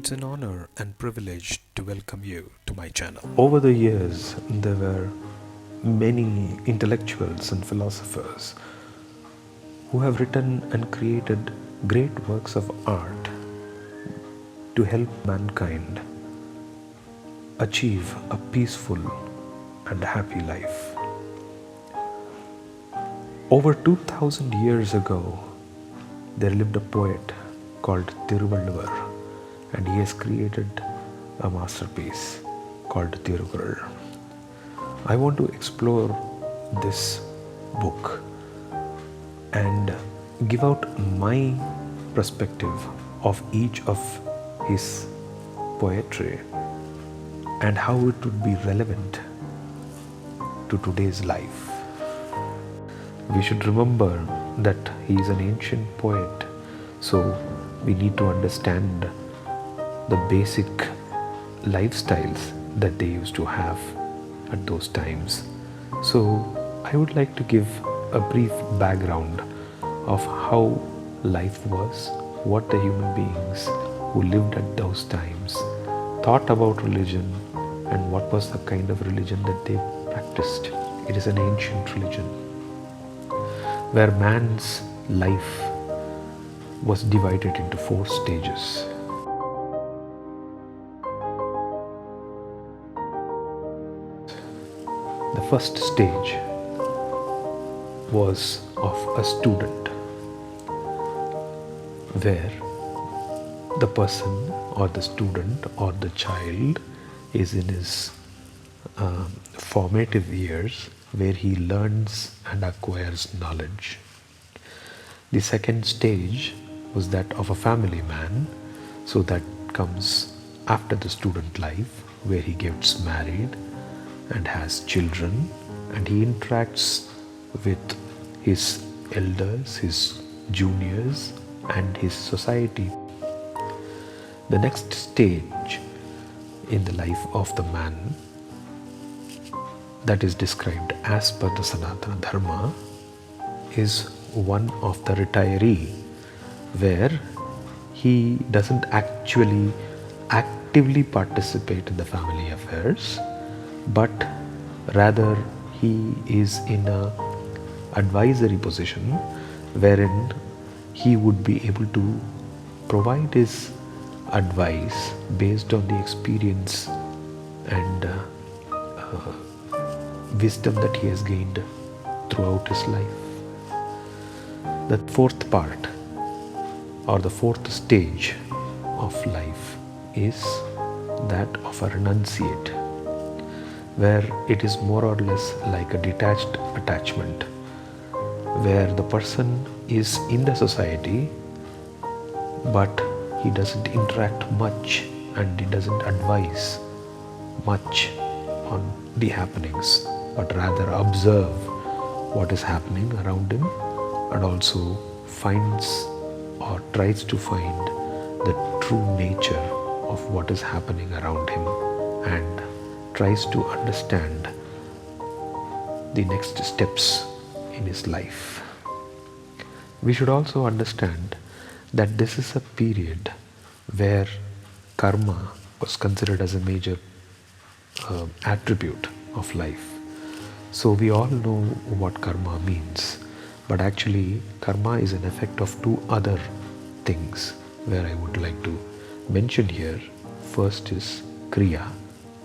It's an honor and privilege to welcome you to my channel. Over the years, there were many intellectuals and philosophers who have written and created great works of art to help mankind achieve a peaceful and happy life. Over 2000 years ago, there lived a poet called Thirukkural, and he has created a masterpiece called Thirukkural. I want to explore this book and give out my perspective of each of his poetry and how it would be relevant to today's life. We should remember that he is an ancient poet, so we need to understand the basic lifestyles that they used to have at those times. So I would like to give a brief background of how life was, what the human beings who lived at those times thought about religion, and what was the kind of religion that they practiced. It is an ancient religion where man's life was divided into 4 stages. The first stage was of a student, where the person or the student or the child is in his formative years, where he learns and acquires knowledge. The second stage was that of a family man, so that comes after the student life, where he gets married and has children, and he interacts with his elders, his juniors, and his society. The next stage in the life of the man, that is described as per the Sanatana Dharma, is one of the retiree, where he doesn't actually actively participate in the family affairs, but rather he is in a advisory position wherein he would be able to provide his advice based on the experience and wisdom that he has gained throughout his life. The fourth part, or the fourth stage of life, is that of a renunciate, where it is more or less like a detached attachment, where the person is in the society but he doesn't interact much and he doesn't advise much on the happenings, but rather observe what is happening around him and also finds or tries to find the true nature of what is happening around him and tries to understand the next steps in his life. We should also understand that this is a period where karma was considered as a major attribute of life. So we all know what karma means, but actually karma is an effect of 2 other things where I would like to mention here. First is kriya.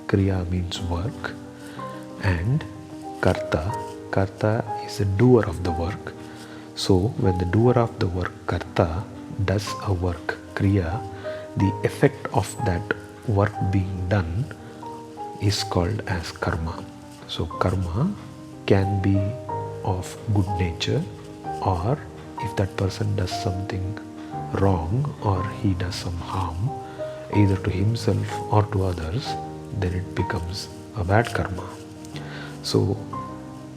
Kriya means work, and karta. Karta is the doer of the work. So when the doer of the work, karta, does a work, kriya, the effect of that work being done is called as karma. So karma can be of good nature, or if that person does something wrong or he does some harm either to himself or to others, then it becomes a bad karma. So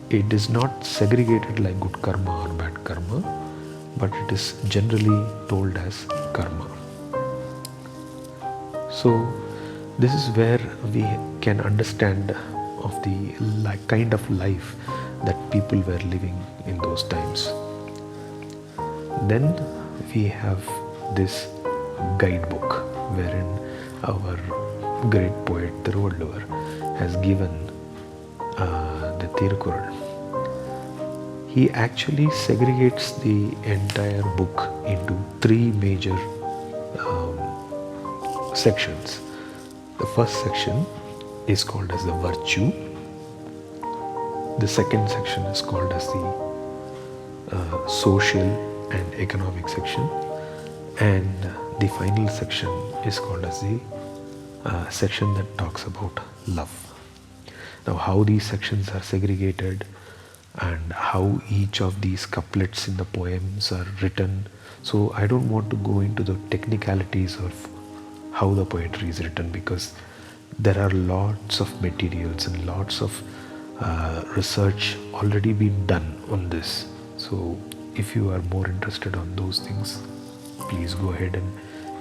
it is not segregated like good karma or bad karma, but it is generally told as karma. So this is where we can understand of the kind of life that people were living in those times. Then we have this guidebook wherein our great poet Thirukkural has given the Thirukkural. He actually segregates the entire book into three major sections. The first section is called as the virtue. The second section is called as the social and economic section, and the final section is called as the section that talks about love. Now, how these sections are segregated and how each of these couplets in the poems are written, so I don't want to go into the technicalities of how the poetry is written, because there are lots of materials and lots of research already been done on this. So if you are more interested on those things, please go ahead and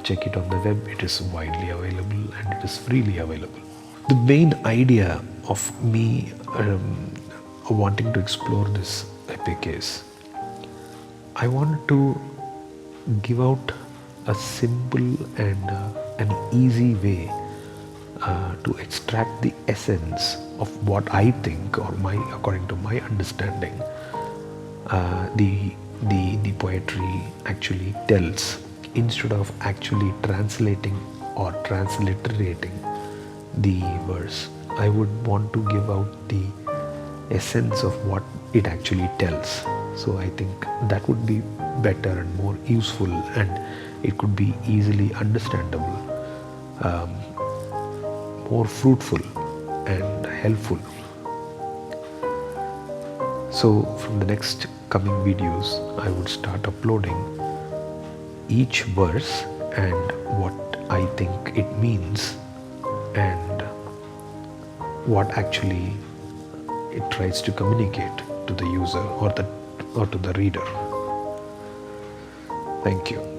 check it on the web. It is widely available and it is freely available. The main idea of me wanting to explore this epic is, I want to give out a simple and an easy way to extract the essence of what I think, or according to my understanding, the poetry actually tells, instead of actually translating or transliterating the verse. I would want to give out the essence of what it actually tells. So I think that would be better and more useful, and it could be easily understandable, more fruitful and helpful. So from the next coming videos, I would start uploading each verse and what I think it means and what actually it tries to communicate to the user or to the reader. Thank you.